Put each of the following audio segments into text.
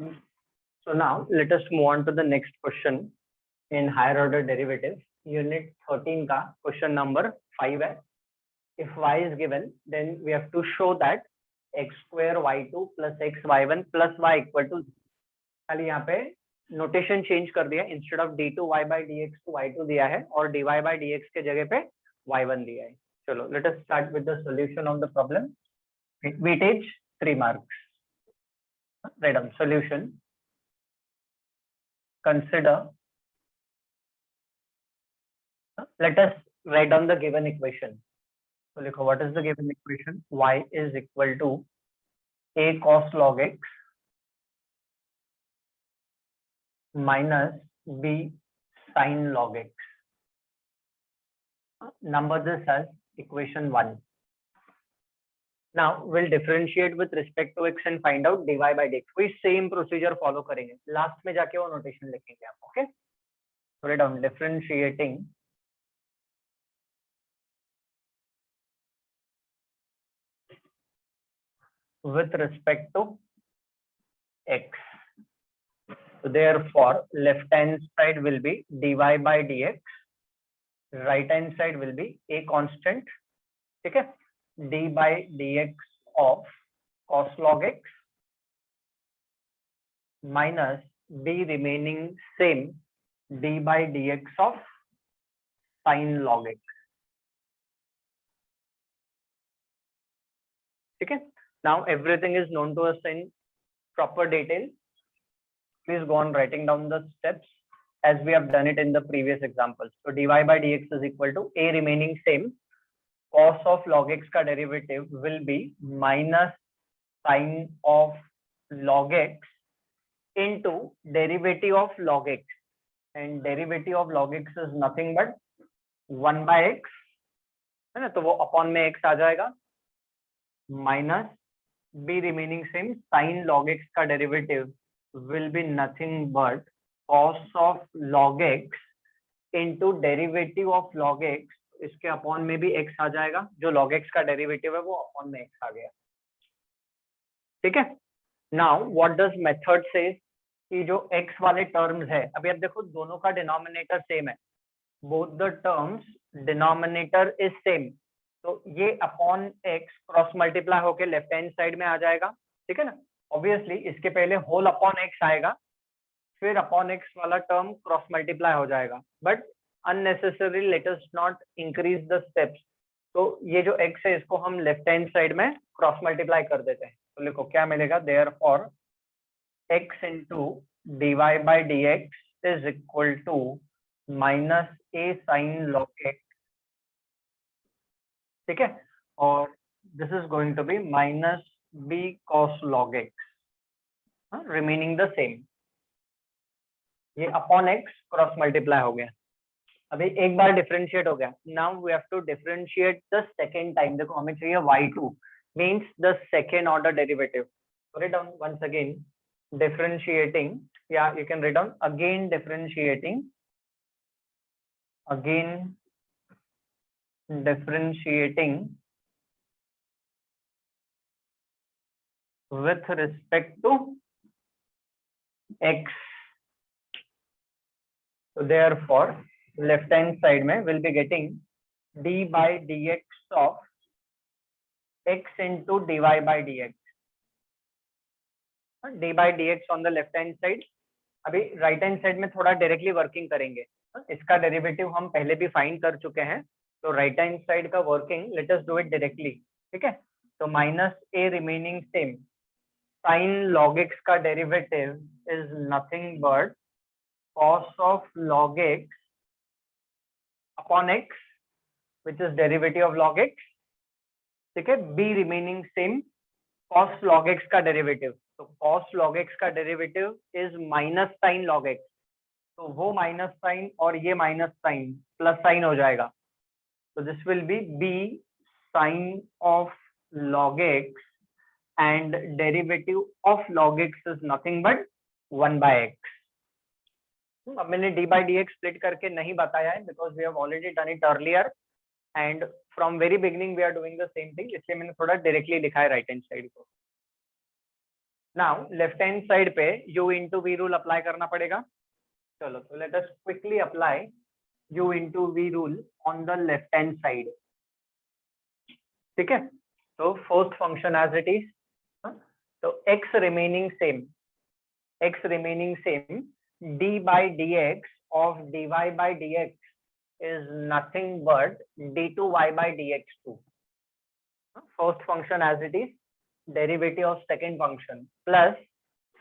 So now let us move on to the next question in higher order derivatives. Unit 13 का question number 5 है. If y is given, then we have to show that x square y2 plus x y1 plus y equal to. खाली यहाँ पे notation change कर दिया, instead of d2y by dx to y2 दिया है और dy by dx के जगह पे y1 दिया है. चलो let us start with the solution of the problem. Weightage 3 marks. Write down solution. Consider. Let us write down the given equation. So लिखो, what is the given equation? Y is equal to a cos log x minus b sin log x. Number this as equation 1. Now we'll differentiate with respect to x and find out dy by dx. कोई same procedure follow करेंगे, last में जाके वो notation लिखेंगे आप. Okay, write down differentiating with respect to x. So therefore left hand side will be dy by dx, right hand side will be a constant. ठीक है, d by dx of cos log x minus b remaining same d by dx of sin log x. ठीक है, now everything is known to us in proper detail. Please go on writing down the steps as we have done it in the previous examples. So dy by dx is equal to a remaining same cos of log x का derivative will be minus sin of log x into derivative of log x, and derivative of log x is nothing but 1 by x है ना, तो वो upon में x आ जाएगा minus b remaining same sin log x का derivative will be nothing but cos of log x into derivative of log x. इसके upon में भी x आ जाएगा, जो log x का डेरिवेटिव है वो अपॉन में x आ गया. ठीक है, now what does method says कि जो x वाले टर्म्स है, अभी आप देखो दोनों का डिनोमिनेटर सेम है, both the terms denominator is same, तो ये अपॉन x क्रॉस मल्टीप्लाई होके लेफ्ट हैंड साइड में आ जाएगा. ठीक है ना, ऑब्वियसली इसके पहले होल अपॉन x आएगा, फिर अपॉन x वाला टर्म क्रॉस मल्टीप्लाई हो जाएगा, but unnecessarily let us not increase the steps. तो ये जो x है इसको हम लेफ्ट हैंड साइड में क्रॉस मल्टीप्लाई कर देते हैं. तो लिखो क्या मिलेगा, therefore x into dy by dx is equal to minus a sin log x. ठीक है, और this is going to be minus b cos log x, remaining the same. ये अपॉन x क्रॉस मल्टीप्लाई हो गया. अभी एक बार differentiate हो गया, now we have to differentiate the second time. देखो हमें चाहिए y2 means the second order derivative. Write down once again differentiating, या you can write down again differentiating with respect to x. So therefore left hand side में will be getting d by dx of x into dy by dx. d by dx on the left hand side. अभी right hand side में थोड़ा directly working करेंगे, इसका derivative हम पहले भी find कर चुके हैं, तो राइट हैंड साइड का working let us do it directly. ठीक है, तो minus a remaining same sin log x का derivative is nothing but cos of log x upon x which is derivative of log x. ठीक है, b remaining same cos log x का derivative, तो cos log x का derivative is minus sin log x, तो वो minus sign और ये minus sign plus sign हो जाएगा, तो this will be b sin of log x and derivative of log x is nothing but 1 by x. अब मैंने d by dx स्प्लिट करके नहीं बताया है because we have already done it earlier and from very beginning we are doing the same thing, इसलिए मैंने थोड़ा directly लिखा है राइट हैंड साइड को. नाउ लेफ्ट हैंड साइड पे u into v rule apply करना पड़ेगा. चलो, तो let us quickly apply u into v rule on the left hand side. ठीक है, तो first function as it is, तो x remaining same, d by dx of dy by dx is nothing but d2y by dx2. First function as it is, derivative of second function plus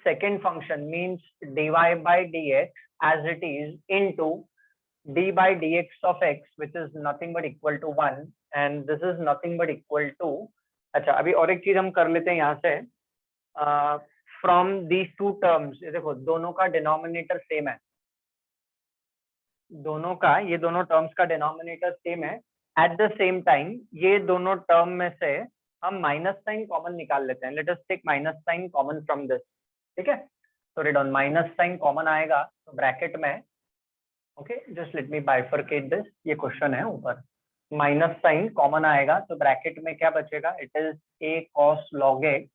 second function means dy by dx as it is into d by dx of x, which is nothing but equal to 1, and this is nothing but equal to. अच्छा, अभी और एक चीज हम कर लेते हैं यहाँ से. फ्रॉम दीज टू टर्म्स, ये देखो दोनों का डिनोमिनेटर सेम है, दोनों का, ये दोनों टर्म्स का डिनोमिनेटर सेम है. एट द सेम टाइम ये दोनों टर्म में से हम माइनस साइन कॉमन निकाल लेते हैं. Let us take minus sign common from this. ठीक है, तो red on minus sign common आएगा तो ब्रैकेट में, okay just let me bifurcate this, ये क्वेश्चन है ऊपर, माइनस साइन कॉमन आएगा तो ब्रैकेट में क्या बचेगा, it is a cos log x,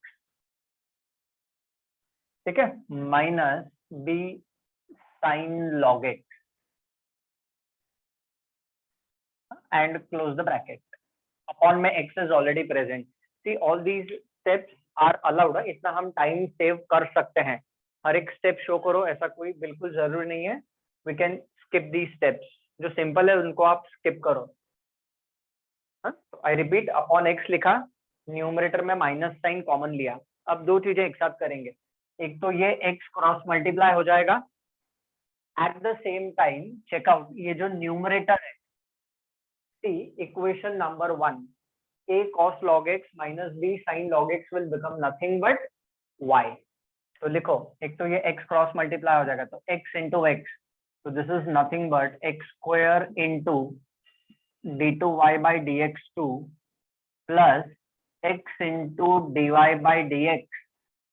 ठीक है, minus b sin log x and close the bracket. Upon में x is already present. See, all these steps are allowed. इतना हम टाइम सेव कर सकते हैं. हर एक स्टेप शो करो ऐसा कोई बिल्कुल जरूरी नहीं है. We can skip these steps. जो सिंपल है उनको आप स्किप करो. आई रिपीट, अपॉन x लिखा, न्यूमरेटर में माइनस साइन कॉमन लिया. अब दो चीजें एक साथ करेंगे. एक तो ये x क्रॉस मल्टीप्लाई हो जाएगा. At the same time check out, ये जो न्यूमरेटर है, equation number 1, a cos log x minus b sin log x will become nothing but y. तो लिखो, एक तो ये x क्रॉस मल्टीप्लाई हो जाएगा तो x into x, so this is nothing but x square into d2y by dx2 plus x into dy by dx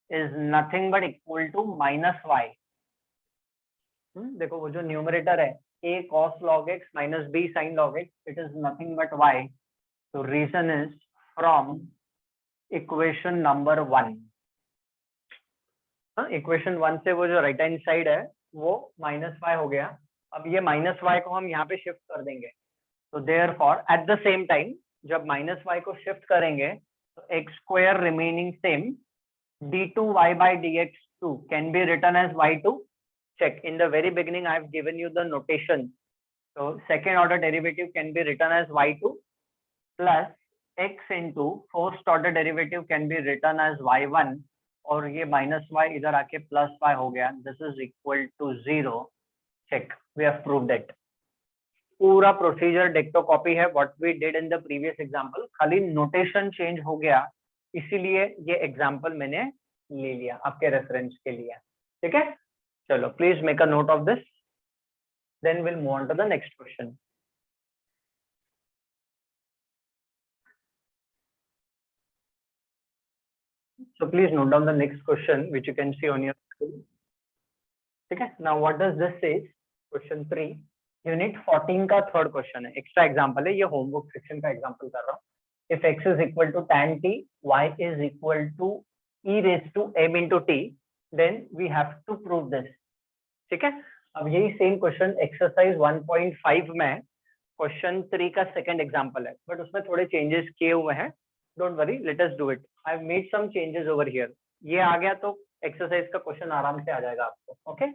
is nothing but equal to minus y. देखो वो जो न्यूमरेटर है a cos log x minus b sin log x, it is nothing but y. So reason is from equation number 1. Equation 1 से वो जो right hand side है वो minus y हो गया. अब ये माइनस y को हम यहाँ पे शिफ्ट कर देंगे. तो therefore eight the same time जब माइनस y को शिफ्ट करेंगे तो x square remaining same, d2y by dx2 can be written as y2. Check, in the very beginning I have given you the notation. So second order derivative can be written as y2 plus x into first order derivative can be written as y1, और ये minus y इधर आके plus y हो गया. This is equal to 0. Check, we have proved it. पूरा procedure डेक्टो copy है what we did in the previous example, खाली नोटेशन चेंज हो गया, इसीलिए ये एग्जांपल मैंने ले लिया आपके रेफरेंस के लिए. ठीक है, चलो please make a note of this, then will move on to the next question. So please note down the next question which you can see on your screen. ठीक है, now what does this say? Question 3, unit 14 का third question है. Extra example है, ये homework section का example कर रहा हूँ. If x is equal to tan t, y is equal to e raised to m into t, then we have to prove this. ठीक है, अब यही सेम क्वेश्चन एक्सरसाइज 1.5 में क्वेश्चन 3 का सेकंड एग्जांपल है, बट उसमें थोड़े चेंजेस किए हुए हैं. Don't worry, let us do it. I have made some changes over here. ये आ गया तो एक्सरसाइज का क्वेश्चन आराम से आ जाएगा आपको. ओके,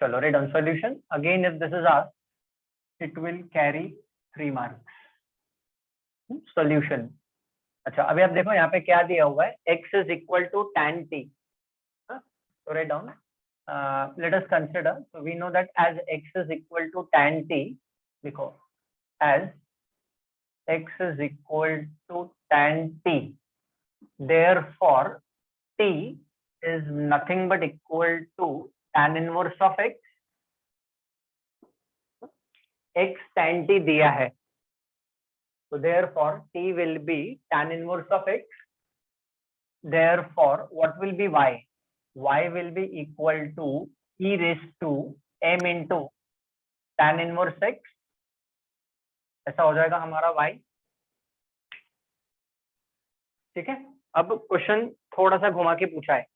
चलो red on solution. Again if this is asked it will carry 3 marks. Solution. अच्छा, अभी आप देखो यहाँ पे क्या दिया हुआ है, x is equal to tan t. So write down. Let us consider. So we know that as x is equal to tan t, लिखो as x is equal to tan t, therefore t is nothing but equal to tan inverse of x. x tan t दिया है, so therefore t will be tan inverse of x. Therefore what will be y? Y will be equal to e raised to m into tan inverse x. ऐसा हो जाएगा हमारा y. ठीक है, अब question थोड़ा सा घुमा के पूछा है.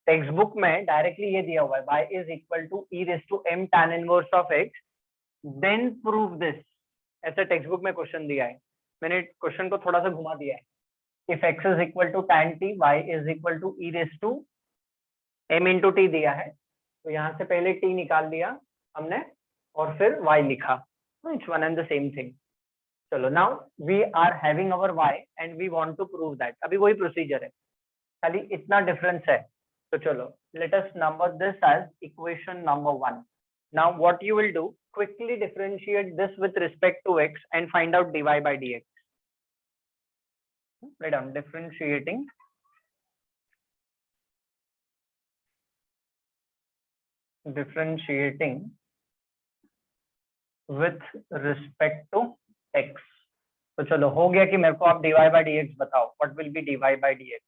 टेक्स्ट बुक में डायरेक्टली ये दिया हुआ है y is equal to e raise to m tan inverse of x, then prove this. ऐसे टेक्स्ट बुक में क्वेश्चन दिया है, मैंने क्वेश्चन को थोड़ा सा घुमा दिया है। If x is equal to tan t, y is equal to e raise to m into t दिया है, तो यहाँ से पहले t निकाल दिया हमने और फिर y लिखा, it's one and the same thing. चलो now we are having our y and we want to prove that. अभी वही प्रोसीजर है, खाली इतना डिफरेंस है। तो चलो let us number this as equation number 1। Now what you will do, quickly differentiate this with respect to x and find out dy by dx। राइट डाउन differentiating with respect to x। तो चलो हो गया कि मेरे को आप dy by dx बताओ, what will be dy by dx?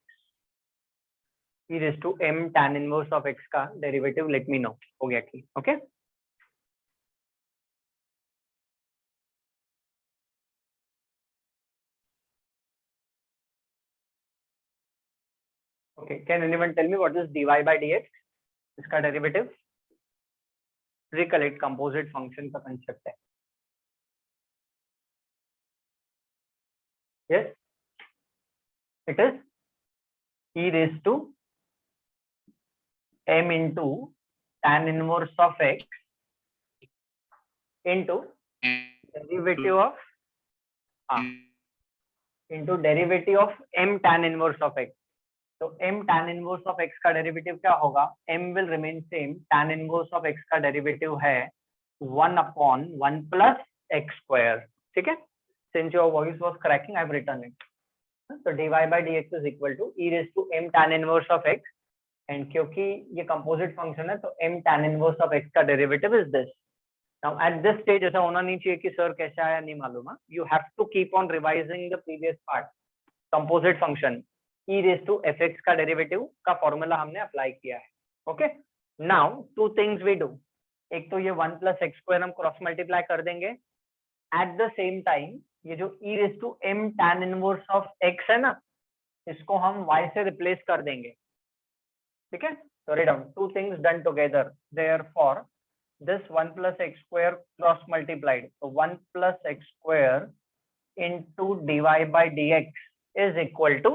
e raised to m tan inverse of x का डेरिवेटिव लेट मी नो। हो गया कि okay okay can anyone tell me what is dy by dx? इसका derivative recollect, composite function का concept है। Yes it is e raised to m into tan inverse of x into derivative of m tan inverse of x। तो m tan inverse of x का derivative क्या होगा? m will remain same, tan inverse of x का derivative है 1/1 plus x square। ठीक है, since your voice was cracking I have written it। तो dy by dx is equal to e raised to m tan inverse of x, and क्योंकि ये composite function है तो m tan inverse of x का derivative is this. Now at this stage ऐसा होना नहीं चाहिए कि सर कैसे आया नहीं मालूम है, you have to keep on revising the previous part. Composite function e raised to fx का डेरिवेटिव का फॉर्मूला हमने अप्लाई किया है। Okay now two things we do, एक तो ये 1 plus x square हम क्रॉस मल्टीप्लाई कर देंगे, एट द सेम टाइम ये जो e raised to m tan inverse of x है ना, इसको हम y से रिप्लेस कर देंगे। ठीक है, so write down two things done together, therefore this 1 plus x square cross multiplied, so 1 plus x square into dy by dx is equal to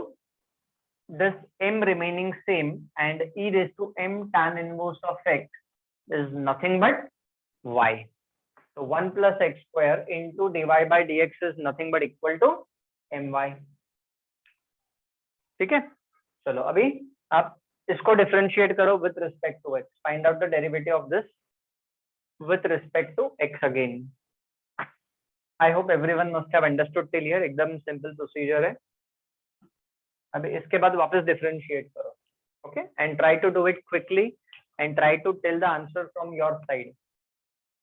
this m remaining same and e raised to m tan inverse of x is nothing but y। so 1 plus x square into dy by dx is nothing but equal to my। ठीक है, चलो अभी आप इसको differentiate करो with respect to x, find out the derivative of this with respect to x again. I hope everyone must have understood till here, एकदम simple procedure है। अभी इसके बाद वापस डिफरेंशिएट करो, okay, and try to do it quickly and try to tell the answer from your side.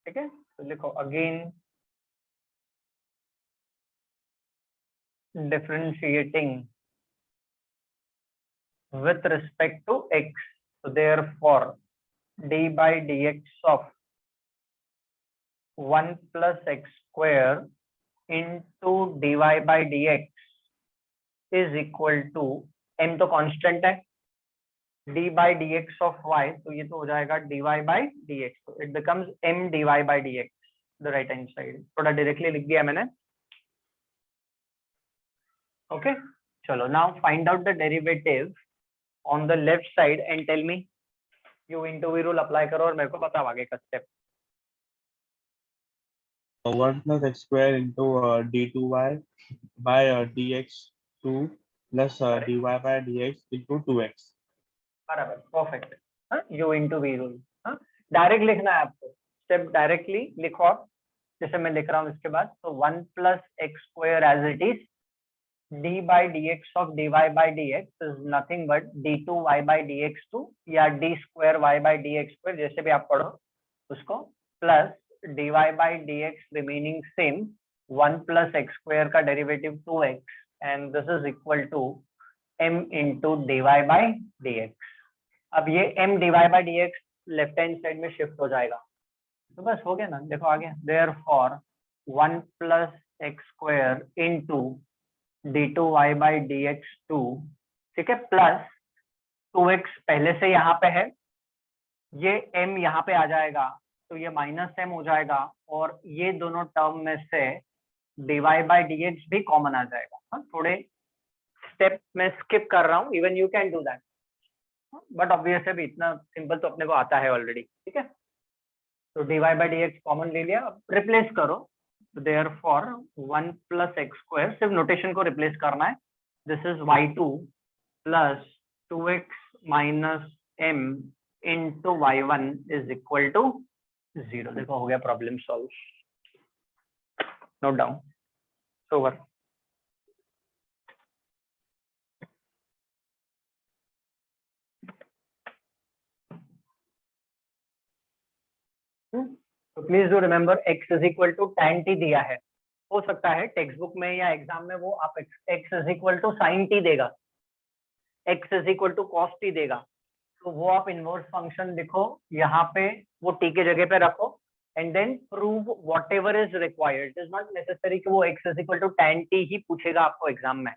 ठीक है, तो लिखो again differentiating with respect to x, so therefore d by dx of 1 plus x square into dy by dx is equal to m तो constant है, d by dx of y तो ये तो हो जाएगा dy by dx, तो it becomes m dy by dx the right hand side। थोड़ा directly लिख दिया मैंने। ओके चलो now find out the derivative on the left side and tell me, you into v rule apply करो और मेरे को बताओ आगे का step. 1 plus x square into d2y by dx2 plus dy by dx into 2x। बराबर, perfect. u into v rule direct लिखना है आपको, स्टेप डायरेक्टली लिखो जैसे मैं लिख रहा हूँ इसके बाद। तो 1 plus x square as it is d by dx of dy by dx is nothing but d2y by dx2 या d square y by dx square जैसे भी आप पढ़ो उसको, plus dy by dx remaining same 1 plus x square का derivative 2x and this is equal to m into dy by dx। अब ये m dy by dx left hand side में shift हो जाएगा, तो बस हो गया ना, देखो आ गया। therefore 1 plus x square into d2y by dx2, ठीक है, प्लस 2x पहले से यहाँ पे है, ये m यहाँ पे आ जाएगा तो ये -m हो जाएगा, और ये दोनों टर्म में से dy by dx भी कॉमन आ जाएगा। हाँ, थोड़े स्टेप में स्किप कर रहा हूँ, even you can do that, but obvious है भी, इतना सिंपल तो अपने को आता है ऑलरेडी। ठीक है, तो dy by dx कॉमन ले लिया, अब रिप्लेस करो, देयरफॉर 1 + x², सिर्फ नोटेशन को रिप्लेस करना है। This is y2 + 2x - m into y1 is equal to 0। देखो हो गया problem solve. Note down, over. तो please do remember x is equal to tan t दिया है। हो सकता है टेक्स्ट बुक में या एग्जाम में वो आप x is equal to sin t देगा, x is equal to cos t देगा, तो वो आप इनवर्स फंक्शन लिखो यहाँ पे, वो t के जगह पे रखो, and then prove whatever is required. It is not necessary कि वो x is equal to tan t ही पूछेगा आपको एग्जाम में,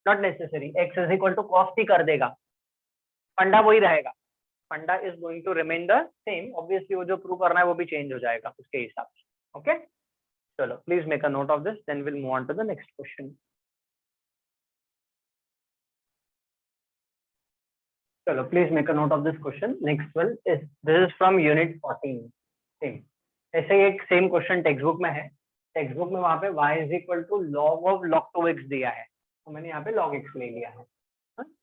not necessary. x is equal to cos t कर देगा, फंडा वही रहेगा, funda is going to remain the same. Obviously वो जो प्रूव करना है वो भी चेंज हो जाएगा उसके हिसाब से। ओके, चलो please make a note of this, then will move on to the next question. चलो please make a note of this question. Next one is, this is from unit 14। Same ऐसे ही एक सेम क्वेश्चन टेक्स्ट बुक में है। Text book में वहां पे y is equal to log of log 2x दिया है, तो मैंने यहाँ पे log x ले लिया है।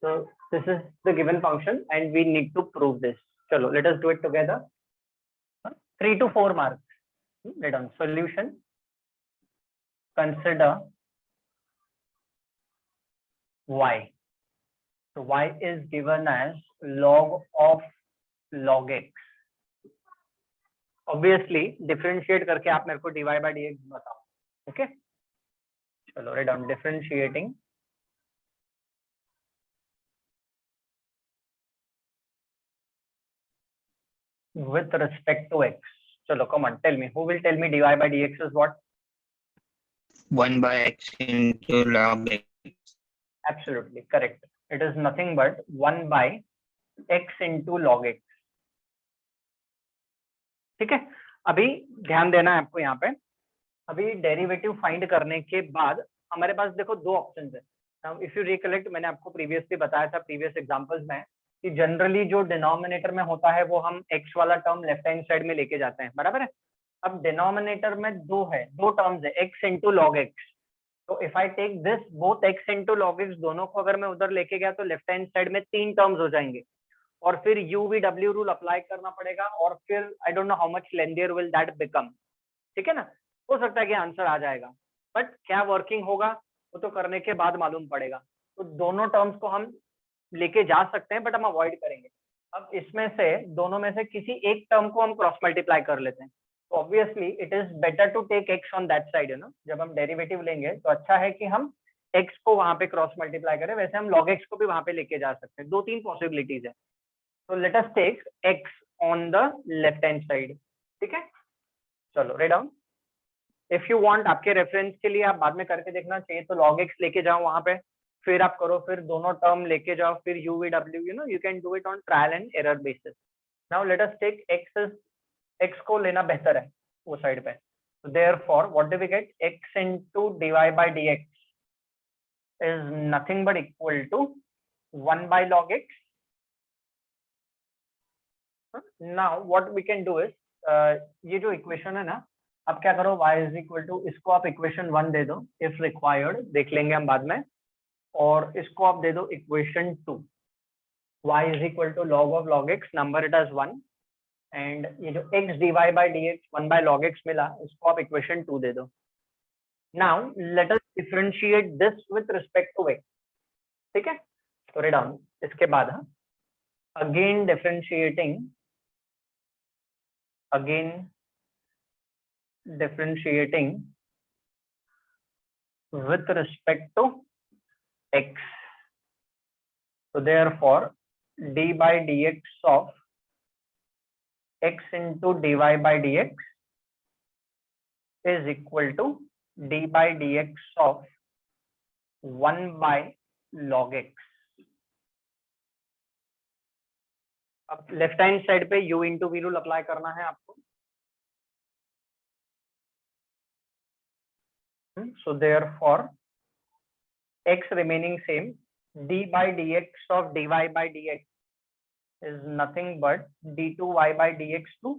So this is the given function and we need to prove this. चलो let us do it together. 3 to 4 marks. Let on solution. Consider y. So y is given as log of log x. Obviously differentiate करके आप मेरे को dy by dx बताओ। Okay? चलो write down differentiating with respect to x. Chalo, come on, tell me. Who will tell me dy by dx is what? 1 by x into log x. Absolutely correct. It is nothing but 1 by x into log x. ठीक है, अभी ध्यान देना है आपको यहाँ पे। अभी डेरिवेटिव फाइंड करने के बाद हमारे पास देखो दो ऑप्शंस है। नाउ इफ यू रिकलेक्ट, मैंने आपको प्रीवियसली बताया था प्रीवियस एग्जांपल्स में कि जनरली जो डिनोमिनेटर में होता है वो हम x वाला टर्म लेफ्ट हैंड साइड में लेके जाते हैं, बराबर है। अब डिनोमिनेटर में दो टर्म्स है, x इंटू लॉग एक्स। तो if I take this both x into log x, दोनों को अगर मैं उधर लेके गया तो लेफ्ट हैंड साइड में 3 टर्म्स हो जाएंगे, और फिर UVW रूल अप्लाई करना पड़ेगा, और फिर I don't know how much lengthier will that become. ठीक है ना, हो सकता है कि आंसर आ जाएगा, बट क्या वर्किंग होगा वो तो करने के बाद मालूम पड़ेगा। तो दोनों टर्म्स को हम लेके जा सकते हैं, बट हम अवॉइड करेंगे। अब इसमें से दोनों में से किसी एक टर्म को हम क्रॉस मल्टीप्लाई कर लेते हैं। तो obviously it is better to take x on that side, है ना। जब हम डेरिवेटिव लेंगे तो अच्छा है कि हम x को वहां पे क्रॉस मल्टीप्लाई करें। वैसे हम log x को भी वहां पे लेके जा सकते हैं, 2-3 पॉसिबिलिटीज है। तो let us take x on the left hand side. ठीक है, चलो write down. If you want, आपके रेफरेंस के लिए आप बाद में करके देखना चाहिए, तो log x लेके जाओ वहां पे, फिर आप करो, फिर दोनों टर्म लेके जाओ, फिर UVW, you know, you can do it on trial and error basis. Now let us take x को लेना बेहतर है वो साइड पे। So therefore, what do we get? X into dy by dx is nothing but equal to 1 by log x. Now what we can do is, ये जो equation है ना, अब क्या करो, y is equal to, इसको आप इक्वेशन 1 दे दो, if required देख लेंगे हम बाद में, और इसको आप दे दो equation 2, y is equal to log of log x, number it as 1, and ये जो x dy by dx 1 by log x मिला, इसको आप इक्वेशन 2 दे दो। Now let us differentiate this with respect to x। ठीक है, तो राइट डाउन, इसके बाद again differentiating with respect to x. So therefore d by dx of x into dy by dx is equal to d by dx of 1 by log x. अब left hand side पे u into v rule apply करना है आपको. So therefore x remaining same, d by dx of dy by dx is nothing but d2y by dx2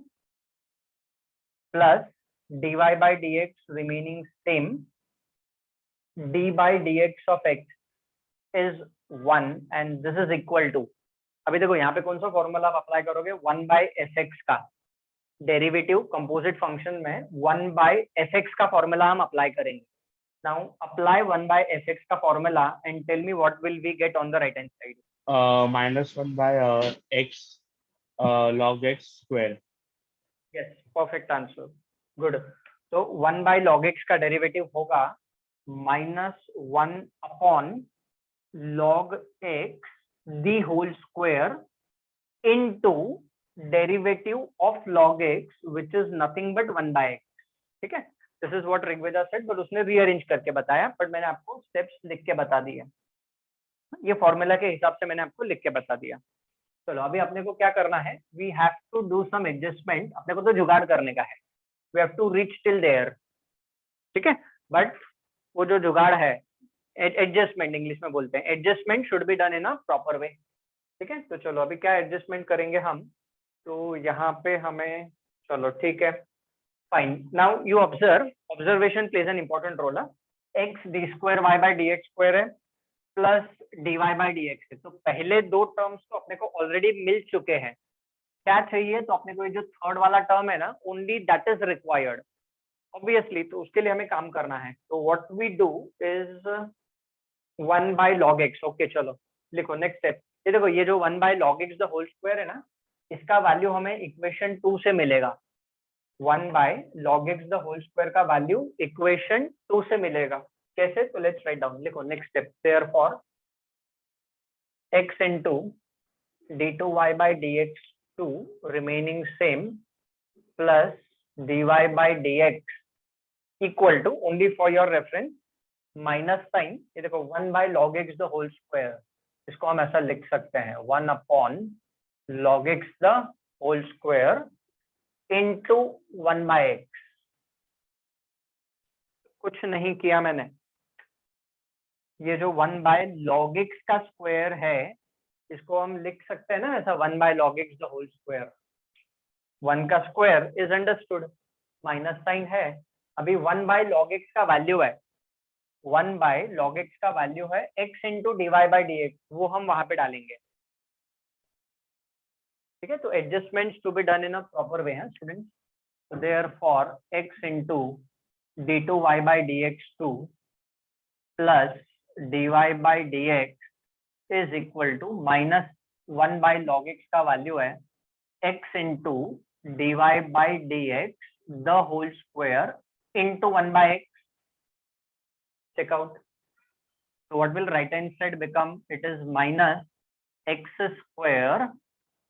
plus dy by dx remaining same, d by dx of x is 1 and this is equal to, अभी देखो यहाँ पे कौन सा formula आप apply करोगे, 1 by fx का derivative composite function में 1 by fx का फॉर्मूला हम अप्लाई करेंगे. Now apply 1 by fx का formula and tell me what will we get on the right hand side. Minus 1 by x log x square. Yes, perfect answer. Good. So 1 by log x का derivative होगा -1 upon log x the whole square into derivative of log x which is nothing but 1 by x. ठीक है, this is what Rigveda said, but उसने rearrange करके बताया, but मैंने आपको steps लिख के बता दिए. ये फॉर्मूला के हिसाब से मैंने आपको लिख के बता दिया. चलो अभी अपने को क्या करना है, we have to do some adjustment. अपने को तो जुगाड़ करने का है, we have to reach till there. ठीक है, बट वो जो जुगाड़ है, एडजस्टमेंट इंग्लिश में बोलते हैं, adjustment should be done in a proper वे. ठीक है, तो चलो अभी क्या एडजस्टमेंट करेंगे हम, तो यहाँ पे हमें, चलो ठीक है, fine. Now you observe, observation plays an important role. X d square y by dx square है plus dy by dx है. तो पहले दो टर्म्स तो अपने को ऑलरेडी मिल चुके हैं. क्या चाहिए, तो अपने को ये जो थर्ड वाला टर्म है ना, only that is required obviously. तो उसके लिए हमें काम करना है. तो what we do is 1 by log x. Okay चलो लिखो नेक्स्ट स्टेप. ये देखो, ये जो 1 by log x the whole square है ना, इसका वैल्यू हमें इक्वेशन 2 से मिलेगा. 1 by log x the whole square का वैल्यू इक्वेशन 2 से मिलेगा. कैसे, तो लेट्स राइट डाउन. लिखो next step. Therefore x into d2y by dx2 remaining same plus dy by dx equal to, only for your reference, minus sign. ये देखो 1 by log x the whole square, इसको हम ऐसा लिख सकते हैं 1 upon log x the whole square into 1 by x. कुछ नहीं किया मैंने. ये जो 1 by log x का स्क्वायर है, इसको हम लिख सकते हैं ना ऐसा 1 by log x the whole square. 1 का square is understood, minus sign है. अभी 1 by log x का वैल्यू है, 1 by log x का वैल्यू है x into dy by dx, वो हम वहां पे डालेंगे. ठीक है, तो adjustments to be done in a proper way है students. So therefore x into d2y by dx2 plus dy by dx is equal to minus 1 by log x का वैल्यू है x into dy by dx the whole square into 1 by x. Check out. So what will right hand side become? It is minus x square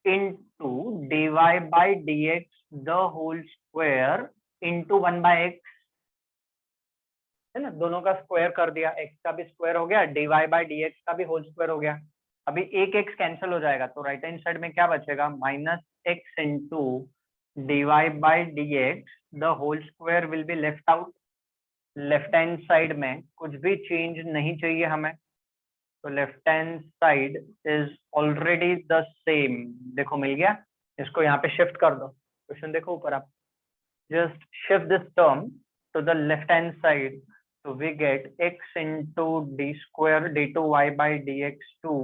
into dy by dx the whole square into 1 by x. है ना, दोनों का square कर दिया, x का भी square हो गया, dy by dx का भी होल स्क्वायर हो गया. अभी एक x कैंसिल हो जाएगा, तो राइट हैंड साइड में क्या बचेगा, minus x into dy by dx the whole square will be left out. Left hand side में कुछ भी चेंज नहीं चाहिए हमें, तो left hand side is already the same. देखो मिल गया. इसको यहाँ पे शिफ्ट कर दो. क्वेश्चन देखो ऊपर आप, just shift this term to the left hand side. तो we get x into d square d2y by dx2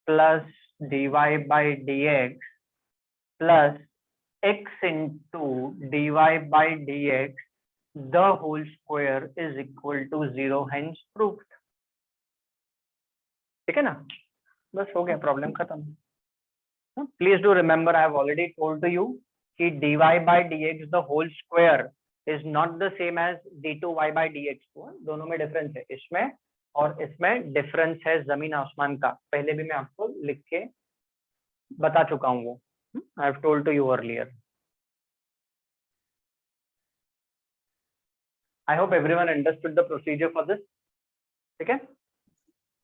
plus dy by dx plus x into dy by dx the whole square is equal to 0, hence proved. ठीक है ना, बस हो गया, problem खत्म. Please do remember, I have already told to you कि dy by dx the whole square is not the same as d2y by dx2. दोनों में डिफरेंस है, इसमें और इसमें डिफरेंस है जमीन आसमान का. पहले भी मैं आपको लिख के बता चुका हूँ वो. I have told to you earlier. I hope everyone understood the procedure for this. Okay?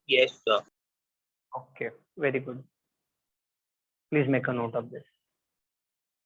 Yes, sir. Okay, very good. Please make a note of this.